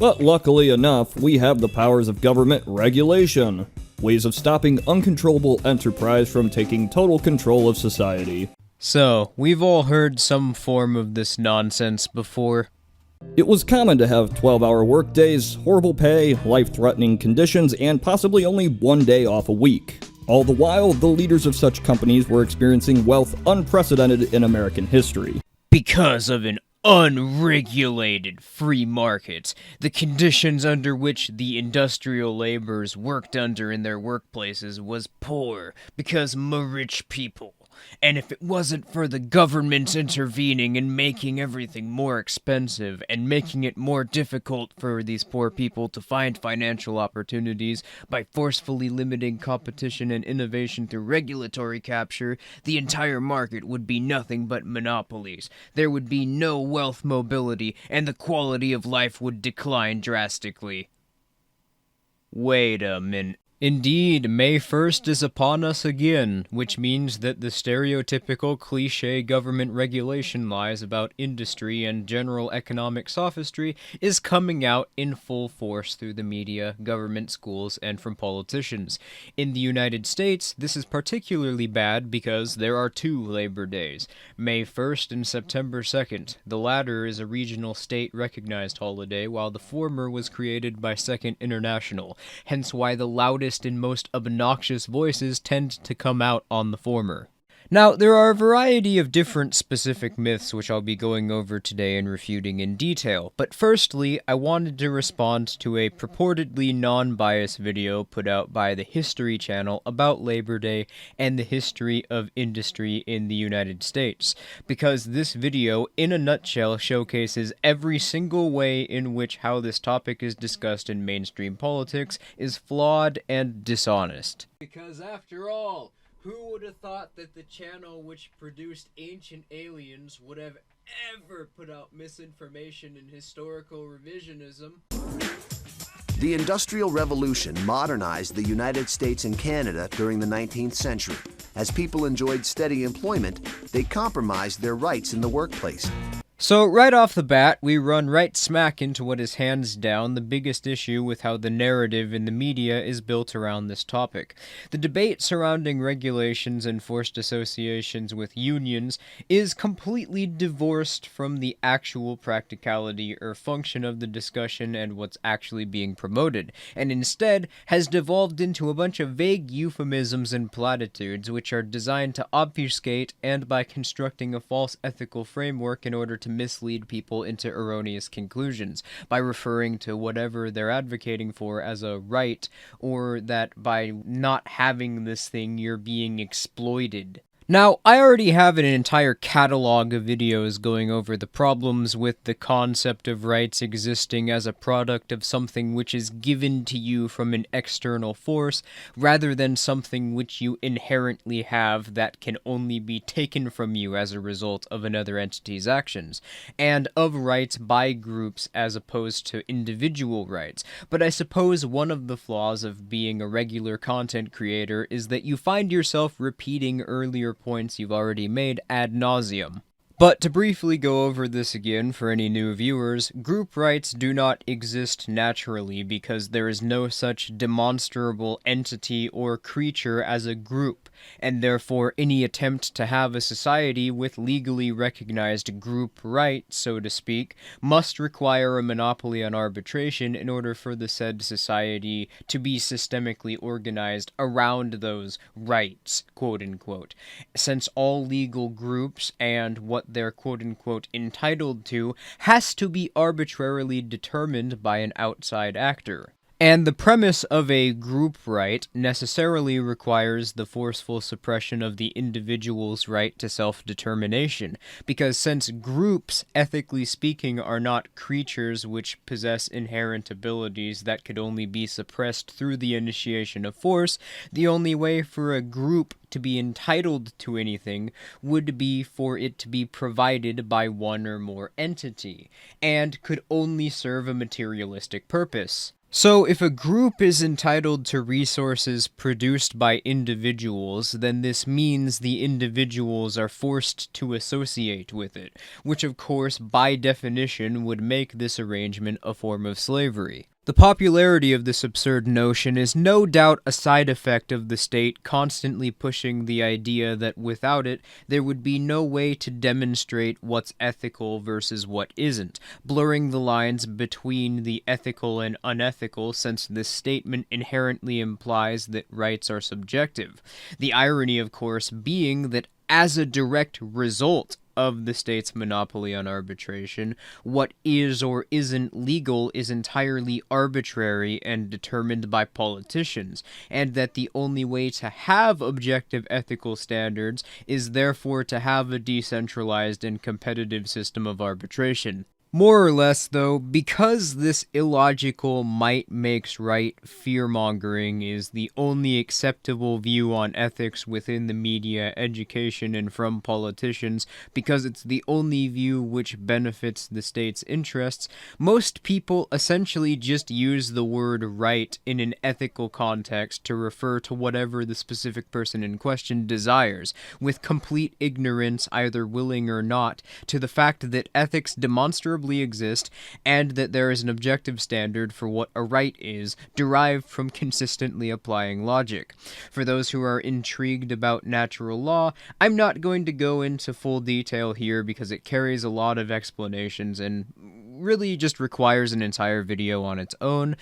But luckily enough, we have the powers of government regulation, ways of stopping uncontrollable enterprise from taking total control of society. So, we've all heard some form of this nonsense before. It was common to have 12-hour workdays, horrible pay, life-threatening conditions, and possibly only one day off a week. All the while, the leaders of such companies were experiencing wealth unprecedented in American history. Because of an unregulated free market, the conditions under which the industrial laborers worked under in their workplaces was poor because rich people. And if it wasn't for the government intervening and making everything more expensive and making it more difficult for these poor people to find financial opportunities by forcefully limiting competition and innovation through regulatory capture, the entire market would be nothing but monopolies. There would be no wealth mobility, and the quality of life would decline drastically. Wait a minute. Indeed, May 1st is upon us again, which means that the stereotypical cliché government regulation lies about industry and general economic sophistry is coming out in full force through the media, government, schools, and from politicians. In the United States, this is particularly bad because there are two Labor Days, May 1st and September 2nd. The latter is a regional state-recognized holiday, while the former was created by Second International, hence why the loudest and most obnoxious voices tend to come out on the former. Now, there are a variety of different specific myths which I'll be going over today and refuting in detail, but firstly, I wanted to respond to a purportedly non-biased video put out by the History Channel about Labor Day and the history of industry in the United States, because this video, in a nutshell, showcases every single way in which how this topic is discussed in mainstream politics is flawed and dishonest. Because after all, who would have thought that the channel which produced Ancient Aliens would have ever put out misinformation and historical revisionism? The Industrial Revolution modernized the United States and Canada during the 19th century. As people enjoyed steady employment, they compromised their rights in the workplace. So right off the bat, we run right smack into what is hands down the biggest issue with how the narrative in the media is built around this topic. The debate surrounding regulations and forced associations with unions is completely divorced from the actual practicality or function of the discussion and what's actually being promoted, and instead has devolved into a bunch of vague euphemisms and platitudes which are designed to obfuscate and by constructing a false ethical framework in order to mislead people into erroneous conclusions by referring to whatever they're advocating for as a right, or that by not having this thing you're being exploited. Now, I already have an entire catalog of videos going over the problems with the concept of rights existing as a product of something which is given to you from an external force, rather than something which you inherently have that can only be taken from you as a result of another entity's actions, and of rights by groups as opposed to individual rights. But I suppose one of the flaws of being a regular content creator is that you find yourself repeating earlier points you've already made ad nauseum. But to briefly go over this again for any new viewers, group rights do not exist naturally because there is no such demonstrable entity or creature as a group, and therefore any attempt to have a society with legally recognized group rights, so to speak, must require a monopoly on arbitration in order for the said society to be systemically organized around those rights, quote-unquote, since all legal groups and what they're quote-unquote entitled to has to be arbitrarily determined by an outside actor. And the premise of a group right necessarily requires the forceful suppression of the individual's right to self-determination, because since groups, ethically speaking, are not creatures which possess inherent abilities that could only be suppressed through the initiation of force, the only way for a group to be entitled to anything would be for it to be provided by one or more entity, and could only serve a materialistic purpose. So, if a group is entitled to resources produced by individuals, then this means the individuals are forced to associate with it, which of course, by definition, would make this arrangement a form of slavery. The popularity of this absurd notion is no doubt a side effect of the state constantly pushing the idea that without it, there would be no way to demonstrate what's ethical versus what isn't, blurring the lines between the ethical and unethical, since this statement inherently implies that rights are subjective. The irony, of course, being that as a direct result of the state's monopoly on arbitration, what is or isn't legal is entirely arbitrary and determined by politicians, and that the only way to have objective ethical standards is therefore to have a decentralized and competitive system of arbitration. More or less, though, because this illogical might makes right fear-mongering is the only acceptable view on ethics within the media, education, and from politicians, because it's the only view which benefits the state's interests, most people essentially just use the word right in an ethical context to refer to whatever the specific person in question desires, with complete ignorance, either willing or not, to the fact that ethics demonstrably exist, and that there is an objective standard for what a right is, derived from consistently applying logic. For those who are intrigued about natural law, I'm not going to go into full detail here because it carries a lot of explanations and really just requires an entire video on its own.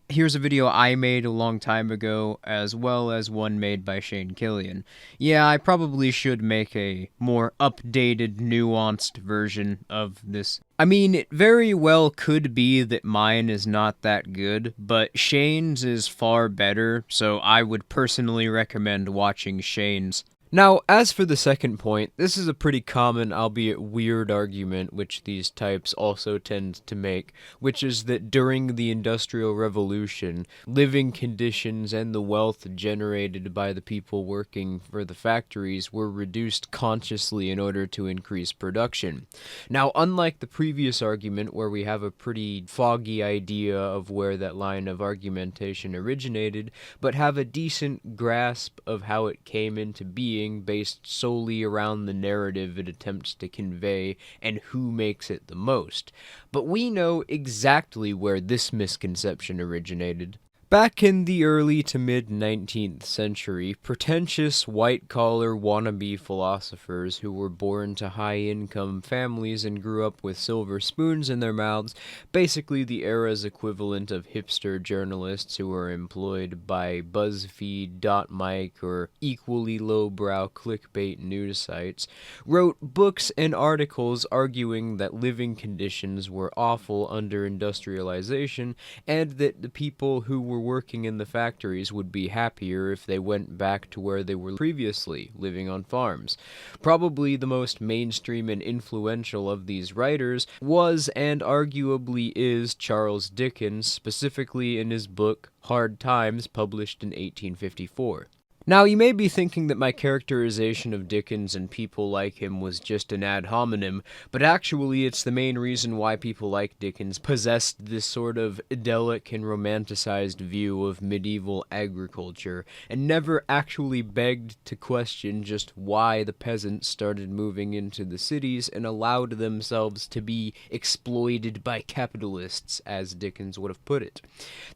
Here's a video I made a long time ago, as well as one made by Shane Killian. Yeah, I probably should make a more updated, nuanced version of this. I mean, it very well could be that mine is not that good, but Shane's is far better, so I would personally recommend watching Shane's. Now, as for the second point, this is a pretty common, albeit weird argument which these types also tend to make, which is that during the Industrial Revolution, living conditions and the wealth generated by the people working for the factories were reduced consciously in order to increase production. Now, unlike the previous argument where we have a pretty foggy idea of where that line of argumentation originated, but have a decent grasp of how it came into being, based solely around the narrative it attempts to convey and who makes it the most. But we know exactly where this misconception originated. Back in the early to mid-19th century, pretentious white-collar wannabe philosophers who were born to high-income families and grew up with silver spoons in their mouths, basically the era's equivalent of hipster journalists who were employed by BuzzFeed, .Mike, or equally lowbrow clickbait news sites, wrote books and articles arguing that living conditions were awful under industrialization and that the people who were working in the factories would be happier if they went back to where they were previously, living on farms. Probably the most mainstream and influential of these writers was, and arguably is, Charles Dickens, specifically in his book Hard Times, published in 1854. Now, you may be thinking that my characterization of Dickens and people like him was just an ad hominem, but actually it's the main reason why people like Dickens possessed this sort of idyllic and romanticized view of medieval agriculture, and never actually begged to question just why the peasants started moving into the cities and allowed themselves to be exploited by capitalists, as Dickens would have put it.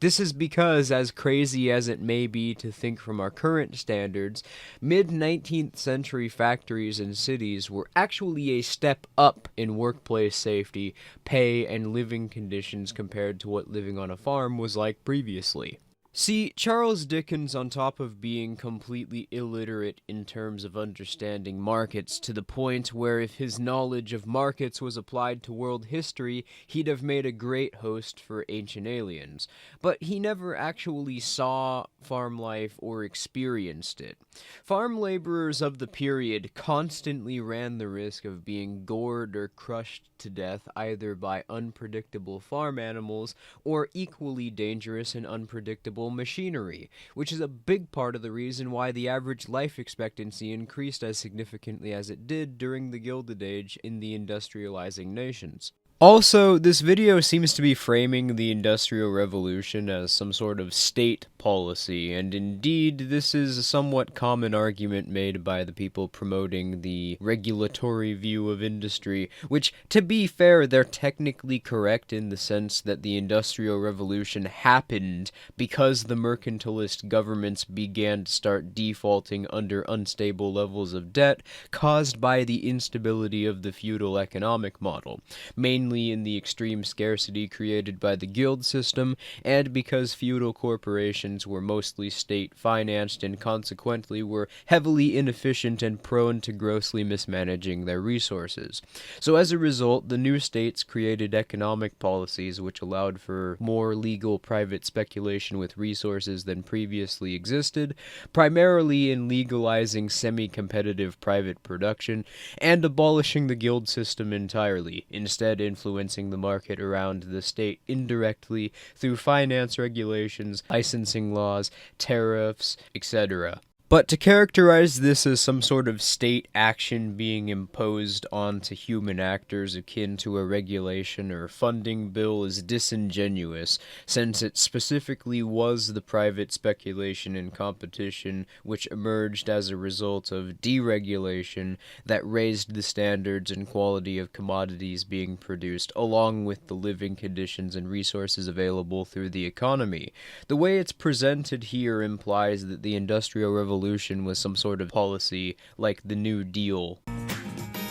This is because, as crazy as it may be to think from our current standards, mid-19th century factories and cities were actually a step up in workplace safety, pay, and living conditions compared to what living on a farm was like previously. See, Charles Dickens, on top of being completely illiterate in terms of understanding markets, to the point where if his knowledge of markets was applied to world history, he'd have made a great host for Ancient Aliens. But he never actually saw farm life or experienced it. Farm laborers of the period constantly ran the risk of being gored or crushed to death either by unpredictable farm animals or equally dangerous and unpredictable machinery, which is a big part of the reason why the average life expectancy increased as significantly as it did during the Gilded Age in the industrializing nations. Also, this video seems to be framing the Industrial Revolution as some sort of state policy, and indeed, this is a somewhat common argument made by the people promoting the regulatory view of industry, which, to be fair, they're technically correct in the sense that the Industrial Revolution happened because the mercantilist governments began to start defaulting under unstable levels of debt caused by the instability of the feudal economic model, mainly in the extreme scarcity created by the guild system, and because feudal corporations were mostly state-financed and consequently were heavily inefficient and prone to grossly mismanaging their resources. So as a result, the new states created economic policies which allowed for more legal private speculation with resources than previously existed, primarily in legalizing semi-competitive private production and abolishing the guild system entirely, instead influencing the market around the state indirectly through finance regulations, licensing laws, tariffs, etc. But to characterize this as some sort of state action being imposed onto human actors akin to a regulation or funding bill is disingenuous, since it specifically was the private speculation and competition which emerged as a result of deregulation that raised the standards and quality of commodities being produced, along with the living conditions and resources available through the economy. The way it's presented here implies that the Industrial Revolution was some sort of policy like the New Deal.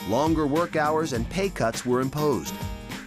Longer work hours and pay cuts were imposed.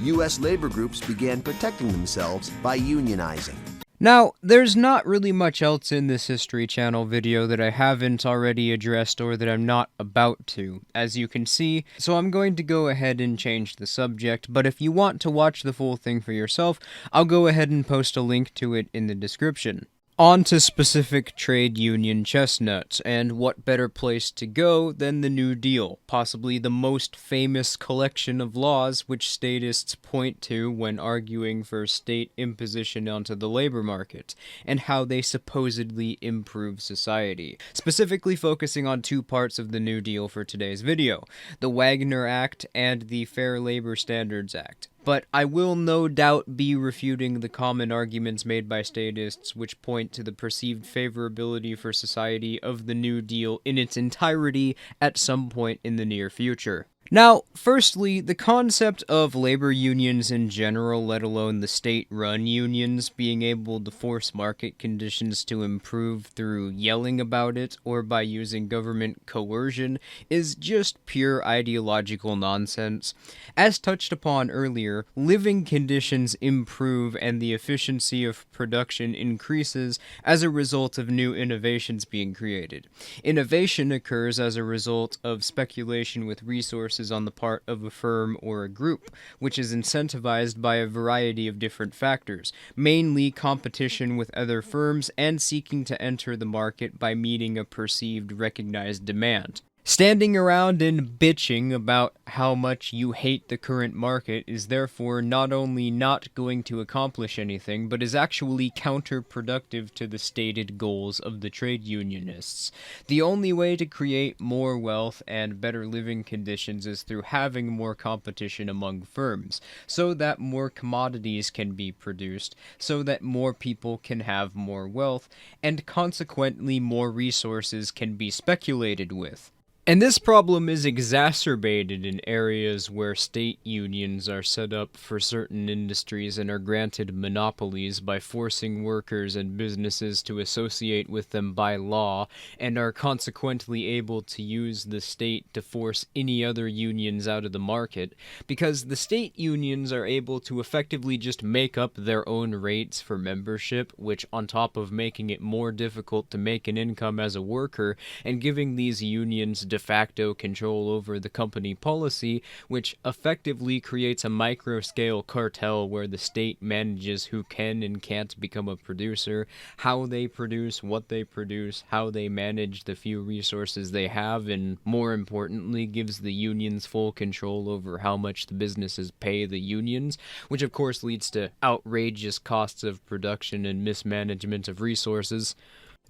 U.S. labor groups began protecting themselves by unionizing. Now, there's not really much else in this History Channel video that I haven't already addressed or that I'm not about to, as you can see, so I'm going to go ahead and change the subject, but if you want to watch the full thing for yourself, I'll go ahead and post a link to it in the description. On to specific trade union chestnuts, and what better place to go than the New Deal, possibly the most famous collection of laws which statists point to when arguing for state imposition onto the labor market, and how they supposedly improve society. Specifically focusing on two parts of the New Deal for today's video, the Wagner Act and the Fair Labor Standards Act. But I will no doubt be refuting the common arguments made by statists which point to the perceived favorability for society of the New Deal in its entirety at some point in the near future. Now, firstly, the concept of labor unions in general, let alone the state-run unions, being able to force market conditions to improve through yelling about it or by using government coercion, is just pure ideological nonsense. As touched upon earlier, living conditions improve and the efficiency of production increases as a result of new innovations being created. Innovation occurs as a result of speculation with resources on the part of a firm or a group, which is incentivized by a variety of different factors, mainly competition with other firms and seeking to enter the market by meeting a perceived recognized demand. Standing around and bitching about how much you hate the current market is therefore not only not going to accomplish anything, but is actually counterproductive to the stated goals of the trade unionists. The only way to create more wealth and better living conditions is through having more competition among firms, so that more commodities can be produced, so that more people can have more wealth, and consequently more resources can be speculated with. And this problem is exacerbated in areas where state unions are set up for certain industries and are granted monopolies by forcing workers and businesses to associate with them by law, and are consequently able to use the state to force any other unions out of the market, because the state unions are able to effectively just make up their own rates for membership, which, on top of making it more difficult to make an income as a worker, and giving these unions de facto control over the company policy, which effectively creates a micro-scale cartel where the state manages who can and can't become a producer, how they produce, what they produce, how they manage the few resources they have, and more importantly, gives the unions full control over how much the businesses pay the unions, which of course leads to outrageous costs of production and mismanagement of resources.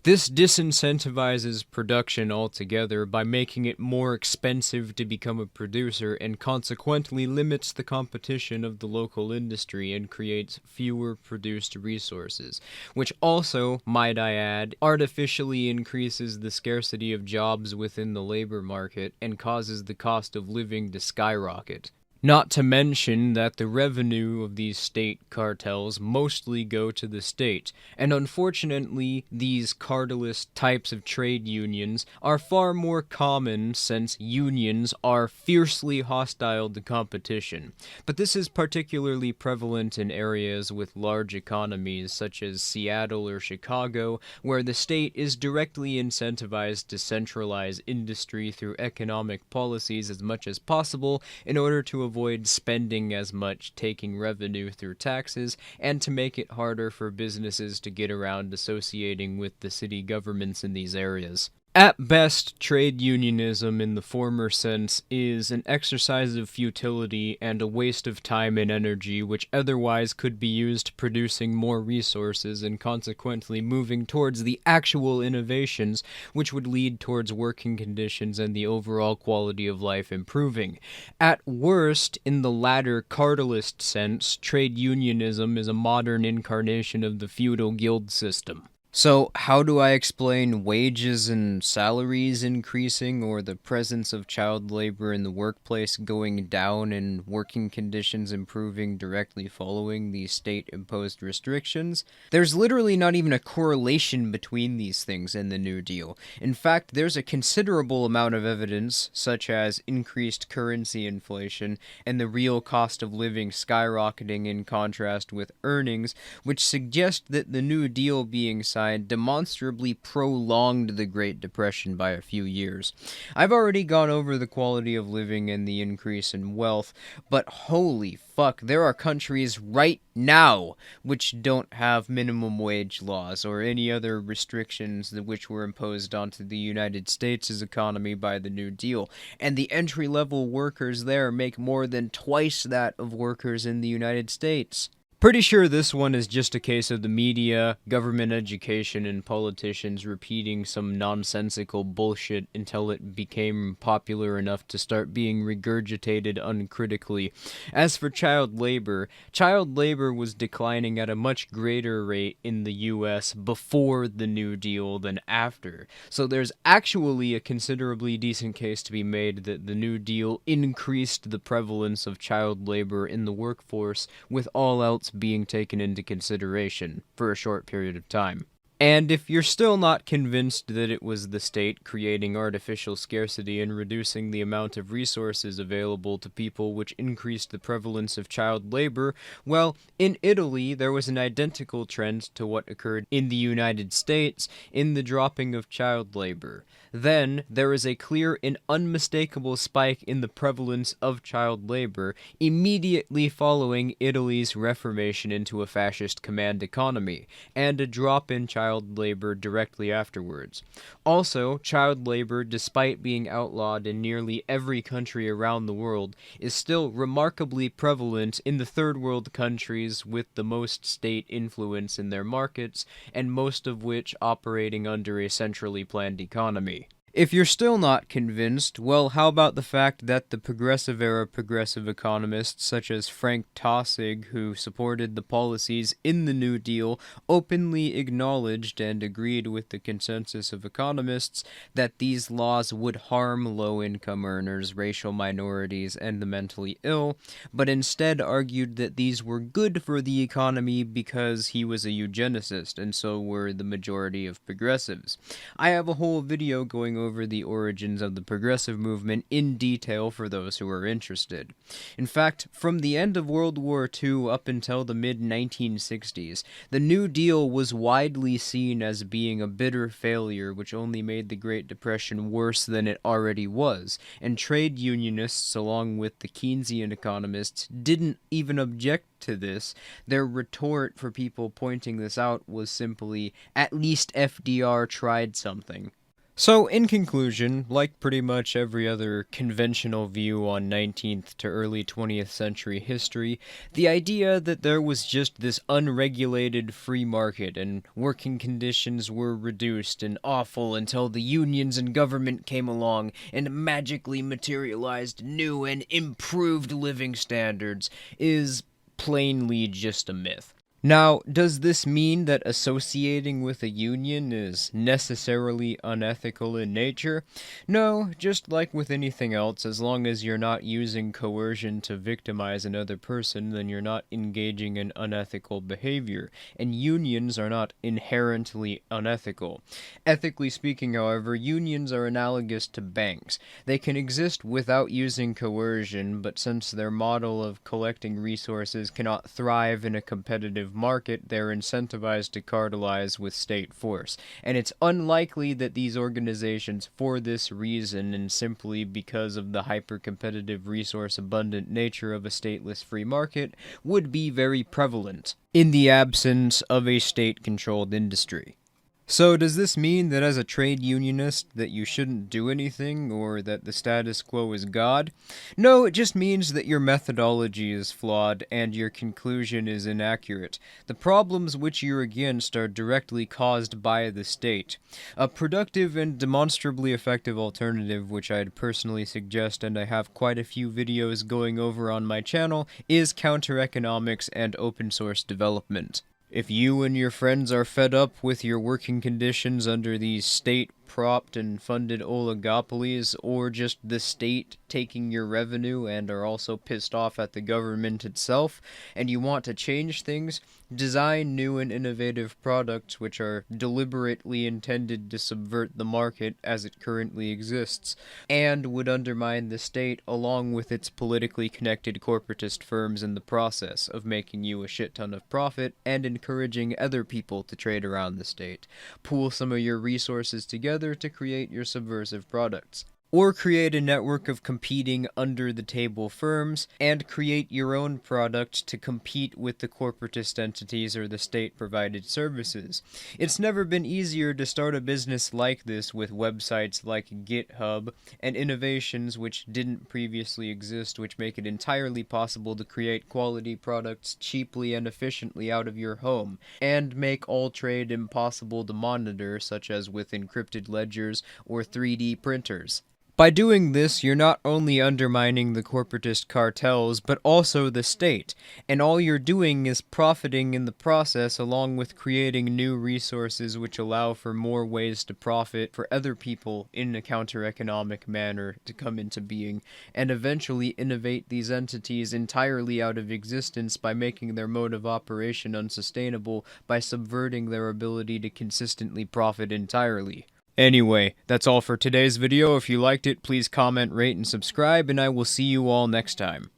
This disincentivizes production altogether by making it more expensive to become a producer and consequently limits the competition of the local industry and creates fewer produced resources, which also, might I add, artificially increases the scarcity of jobs within the labor market and causes the cost of living to skyrocket. Not to mention that the revenue of these state cartels mostly go to the state, and unfortunately these cartelist types of trade unions are far more common since unions are fiercely hostile to competition. But this is particularly prevalent in areas with large economies such as Seattle or Chicago, where the state is directly incentivized to centralize industry through economic policies as much as possible in order to avoid spending as much, taking revenue through taxes, and to make it harder for businesses to get around associating with the city governments in these areas. At best, trade unionism in the former sense is an exercise of futility and a waste of time and energy which otherwise could be used producing more resources and consequently moving towards the actual innovations which would lead towards working conditions and the overall quality of life improving. At worst, in the latter cartelist sense, trade unionism is a modern incarnation of the feudal guild system. So, how do I explain wages and salaries increasing or the presence of child labor in the workplace going down and working conditions improving directly following these state-imposed restrictions? There's literally not even a correlation between these things in the New Deal. In fact, there's a considerable amount of evidence, such as increased currency inflation and the real cost of living skyrocketing in contrast with earnings, which suggest that the New Deal being signed demonstrably prolonged the Great Depression by a few years. I've already gone over the quality of living and the increase in wealth, but holy fuck, there are countries right now which don't have minimum wage laws or any other restrictions which were imposed onto the United States' economy by the New Deal, and the entry-level workers there make more than twice that of workers in the United States. Pretty sure this one is just a case of the media, government education, and politicians repeating some nonsensical bullshit until it became popular enough to start being regurgitated uncritically. As for child labor was declining at a much greater rate in the US before the New Deal than after. So there's actually a considerably decent case to be made that the New Deal increased the prevalence of child labor in the workforce, with all else being taken into consideration for a short period of time. And if you're still not convinced that it was the state creating artificial scarcity and reducing the amount of resources available to people which increased the prevalence of child labor, well, in Italy there was an identical trend to what occurred in the United States in the dropping of child labor. Then, there is a clear and unmistakable spike in the prevalence of child labor immediately following Italy's reformation into a fascist command economy, and a drop in child labor directly afterwards. Also, child labor, despite being outlawed in nearly every country around the world, is still remarkably prevalent in the third world countries with the most state influence in their markets, and most of which operating under a centrally planned economy. If you're still not convinced, well, how about the fact that the progressive-era progressive economists, such as Frank Taussig, who supported the policies in the New Deal, openly acknowledged and agreed with the consensus of economists that these laws would harm low-income earners, racial minorities, and the mentally ill, but instead argued that these were good for the economy because he was a eugenicist, and so were the majority of progressives. I have a whole video going over the origins of the progressive movement in detail for those who are interested. In fact, from the end of World War II up until the mid-1960s, the New Deal was widely seen as being a bitter failure which only made the Great Depression worse than it already was, and trade unionists, along with the Keynesian economists, didn't even object to this. Their retort for people pointing this out was simply, at least FDR tried something. So, in conclusion, like pretty much every other conventional view on 19th to early 20th century history, the idea that there was just this unregulated free market and working conditions were reduced and awful until the unions and government came along and magically materialized new and improved living standards is plainly just a myth. Now, does this mean that associating with a union is necessarily unethical in nature? No, just like with anything else, as long as you're not using coercion to victimize another person, then you're not engaging in unethical behavior, and unions are not inherently unethical. Ethically speaking, however, unions are analogous to banks. They can exist without using coercion, but since their model of collecting resources cannot thrive in a competitive market, they're incentivized to cartelize with state force. And it's unlikely that these organizations, for this reason and simply because of the hyper-competitive resource-abundant nature of a stateless free market, would be very prevalent in the absence of a state-controlled industry. So does this mean that as a trade unionist that you shouldn't do anything or that the status quo is God? No, it just means that your methodology is flawed and your conclusion is inaccurate. The problems which you're against are directly caused by the state. A productive and demonstrably effective alternative which I'd personally suggest, and I have quite a few videos going over on my channel, is counter-economics and open source development. If you and your friends are fed up with your working conditions under these state-propped and funded oligopolies, or just the state taking your revenue and are also pissed off at the government itself, and you want to change things, design new and innovative products which are deliberately intended to subvert the market as it currently exists, and would undermine the state along with its politically connected corporatist firms in the process of making you a shit ton of profit and encouraging other people to trade around the state. Pool some of your resources together to create your subversive products. Or create a network of competing under-the-table firms, and create your own product to compete with the corporatist entities or the state-provided services. It's never been easier to start a business like this with websites like GitHub, and innovations which didn't previously exist, which make it entirely possible to create quality products cheaply and efficiently out of your home, and make all trade impossible to monitor, such as with encrypted ledgers or 3D printers. By doing this, you're not only undermining the corporatist cartels, but also the state, and all you're doing is profiting in the process along with creating new resources which allow for more ways to profit for other people in a counter-economic manner to come into being, and eventually innovate these entities entirely out of existence by making their mode of operation unsustainable by subverting their ability to consistently profit entirely. Anyway, that's all for today's video. If you liked it, please comment, rate, and subscribe, and I will see you all next time.